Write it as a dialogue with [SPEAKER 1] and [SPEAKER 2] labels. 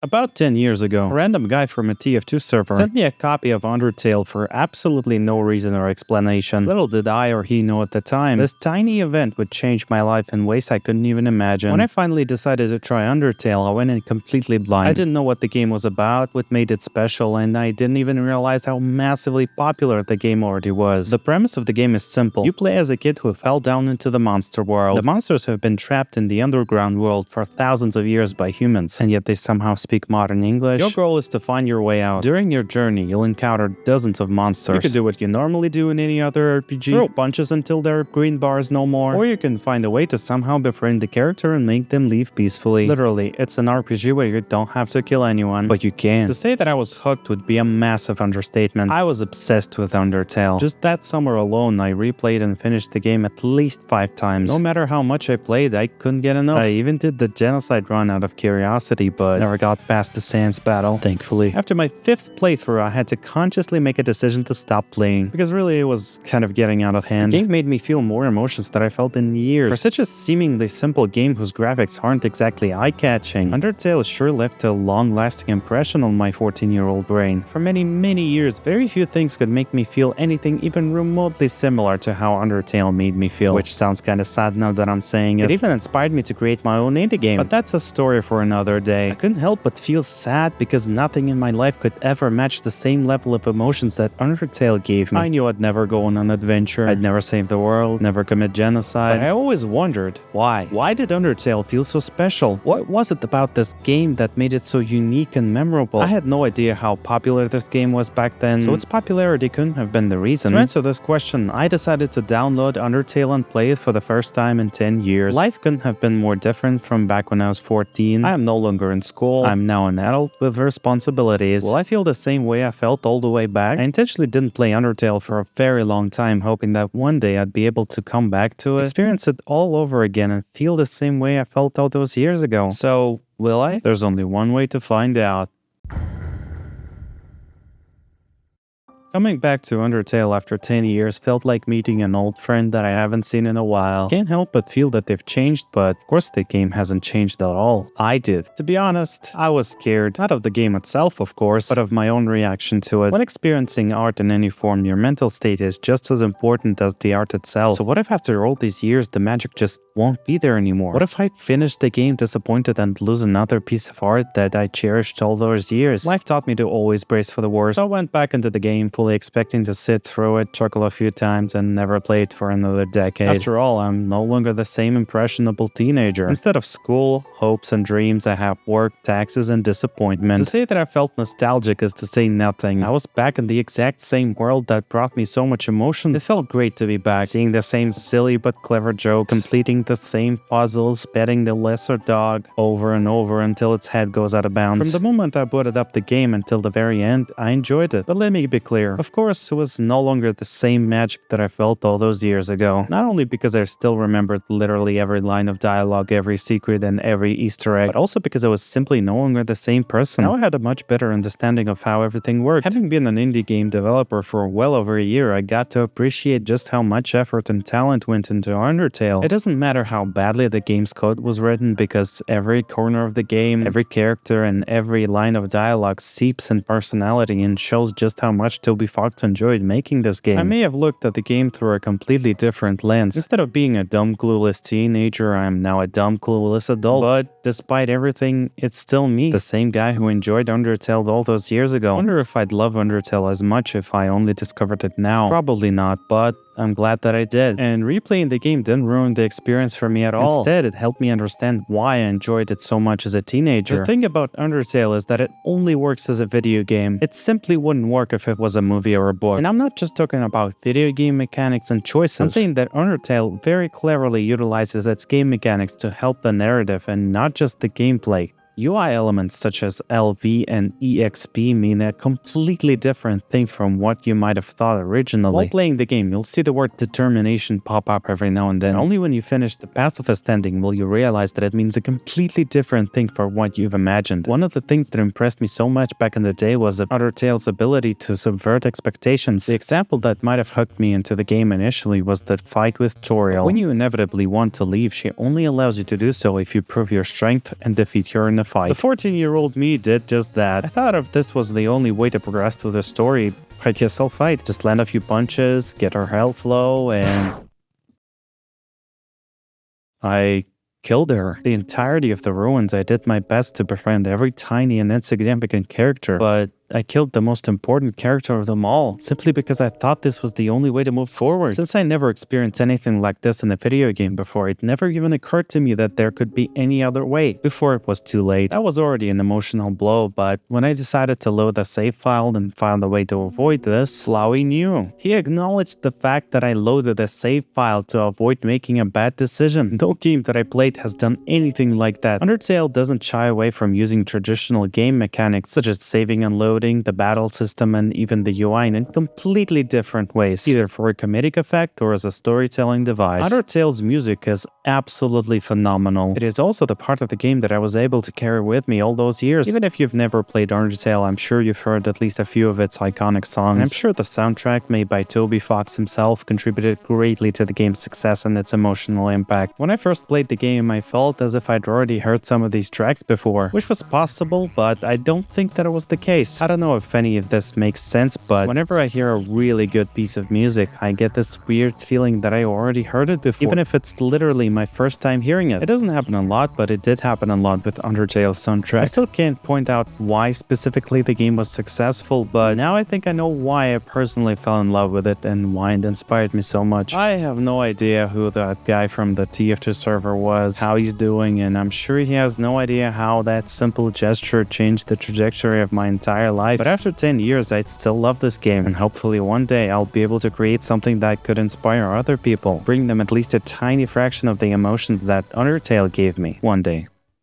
[SPEAKER 1] About 10 years ago, a random guy from a TF2 server sent me a copy of Undertale for absolutely no reason or explanation. Little did I or he know at the time, this tiny event would change my life in ways I couldn't even imagine. When I finally decided to try Undertale, I went in completely blind. I didn't know what the game was about, what made it special, and I didn't even realize how massively popular the game already was. The premise of the game is simple. You play as a kid who fell down into the monster world. The monsters have been trapped in the underground world for thousands of years by humans, and yet they somehow speak modern English. Your goal is to find your way out. During your journey, you'll encounter dozens of monsters. You can do what you normally do in any other RPG, throw punches until there are green bars no more, or you can find a way to somehow befriend the character and make them leave peacefully. Literally, it's an RPG where you don't have to kill anyone, but you can. To say that I was hooked would be a massive understatement. I was obsessed with Undertale. Just that summer alone, I replayed and finished the game at least 5 times. No matter how much I played, I couldn't get enough. I even did the genocide run out of curiosity, but never got past the Sans battle, thankfully. After my 5th playthrough, I had to consciously make a decision to stop playing, because really it was kind of getting out of hand. The game made me feel more emotions that I felt in years. For such a seemingly simple game whose graphics aren't exactly eye-catching, Undertale sure left a long-lasting impression on my 14-year-old brain. For many years, very few things could make me feel anything even remotely similar to how Undertale made me feel, which sounds kinda sad now that I'm saying it. It even inspired me to create my own indie game, but that's a story for another day. I couldn't help but feel sad because nothing in my life could ever match the same level of emotions that Undertale gave me. I knew I'd never go on an adventure, I'd never save the world, never commit genocide, but I always wondered, why? Why did Undertale feel so special? What was it about this game that made it so unique and memorable? I had no idea how popular this game was back then, so its popularity couldn't have been the reason. To answer this question, I decided to download Undertale and play it for the first time in 10 years. Life couldn't have been more different from back when I was 14. I am no longer in school. I'm now an adult with responsibilities. Will I feel the same way I felt all the way back? I intentionally didn't play Undertale for a very long time, hoping that one day I'd be able to come back to it, experience it all over again, and feel the same way I felt all those years ago. So, will I? There's only one way to find out. Coming back to Undertale after 10 years felt like meeting an old friend that I haven't seen in a while. Can't help but feel that they've changed, but of course the game hasn't changed at all. I did. To be honest, I was scared. Not of the game itself, of course, but of my own reaction to it. When experiencing art in any form, your mental state is just as important as the art itself. So what if after all these years the magic just won't be there anymore? What if I finish the game disappointed and lose another piece of art that I cherished all those years? Life taught me to always brace for the worst, so I went back into the game fully expecting to sit through it, chuckle a few times, and never play it for another decade. After all, I'm no longer the same impressionable teenager. Instead of school, hopes, and dreams, I have work, taxes, and disappointment. To say that I felt nostalgic is to say nothing. I was back in the exact same world that brought me so much emotion. It felt great to be back, seeing the same silly but clever jokes, completing the same puzzles, petting the lesser dog over and over until its head goes out of bounds. From the moment I booted up the game until the very end, I enjoyed it. But let me be clear. Of course, it was no longer the same magic that I felt all those years ago. Not only because I still remembered literally every line of dialogue, every secret, and every Easter egg, but also because I was simply no longer the same person. Now I had a much better understanding of how everything worked. Having been an indie game developer for well over a year, I got to appreciate just how much effort and talent went into Undertale. It doesn't matter how badly the game's code was written, because every corner of the game, every character, and every line of dialogue seeps in personality and shows just how much Toby Fox enjoyed making this game. I may have looked at the game through a completely different lens. Instead of being a dumb, clueless teenager, I am now a dumb, clueless adult. But despite everything, it's still me, the same guy who enjoyed Undertale all those years ago. I wonder if I'd love Undertale as much if I only discovered it now. Probably not, but I'm glad that I did. And replaying the game didn't ruin the experience for me at all. Instead, it helped me understand why I enjoyed it so much as a teenager. The thing about Undertale is that it only works as a video game. It simply wouldn't work if it was a movie or a book. And I'm not just talking about video game mechanics and choices. I'm saying that Undertale very cleverly utilizes its game mechanics to help the narrative and not just the gameplay. UI elements such as LV and EXP mean a completely different thing from what you might have thought originally. While playing the game, you'll see the word determination pop up every now and then. Only when you finish the pacifist ending will you realize that it means a completely different thing from what you've imagined. One of the things that impressed me so much back in the day was Undertale's ability to subvert expectations. The example that might have hooked me into the game initially was the fight with Toriel. When you inevitably want to leave, she only allows you to do so if you prove your strength and defeat her in a fight. The 14-year-old me did just that. I thought if this was the only way to progress through the story, I guess I'll fight. Just land a few punches, get her health low, and I killed her. The entirety of the ruins, I did my best to befriend every tiny and insignificant character, but I killed the most important character of them all, simply because I thought this was the only way to move forward. Since I never experienced anything like this in a video game before, it never even occurred to me that there could be any other way. Before it was too late. That was already an emotional blow, but when I decided to load a save file and find a way to avoid this, Flowey knew. He acknowledged the fact that I loaded a save file to avoid making a bad decision. No game that I played has done anything like that. Undertale doesn't shy away from using traditional game mechanics such as saving and loading, the battle system, and even the UI in completely different ways, either for a comedic effect or as a storytelling device. Undertale's music is absolutely phenomenal. It is also the part of the game that I was able to carry with me all those years. Even if you've never played Undertale, I'm sure you've heard at least a few of its iconic songs. And I'm sure the soundtrack made by Toby Fox himself contributed greatly to the game's success and its emotional impact. When I first played the game, I felt as if I'd already heard some of these tracks before, which was possible, but I don't think that it was the case. I don't know if any of this makes sense, but whenever I hear a really good piece of music, I get this weird feeling that I already heard it before, even if it's literally my first time hearing it. It doesn't happen a lot, but it did happen a lot with Undertale's soundtrack. I still can't point out why specifically the game was successful, but now I think I know why I personally fell in love with it and why it inspired me so much. I have no idea who that guy from the TF2 server was, how he's doing, and I'm sure he has no idea how that simple gesture changed the trajectory of my entire life. But after 10 years, I still love this game, and hopefully one day I'll be able to create something that could inspire other people, bring them at least a tiny fraction of the emotions that Undertale gave me one day.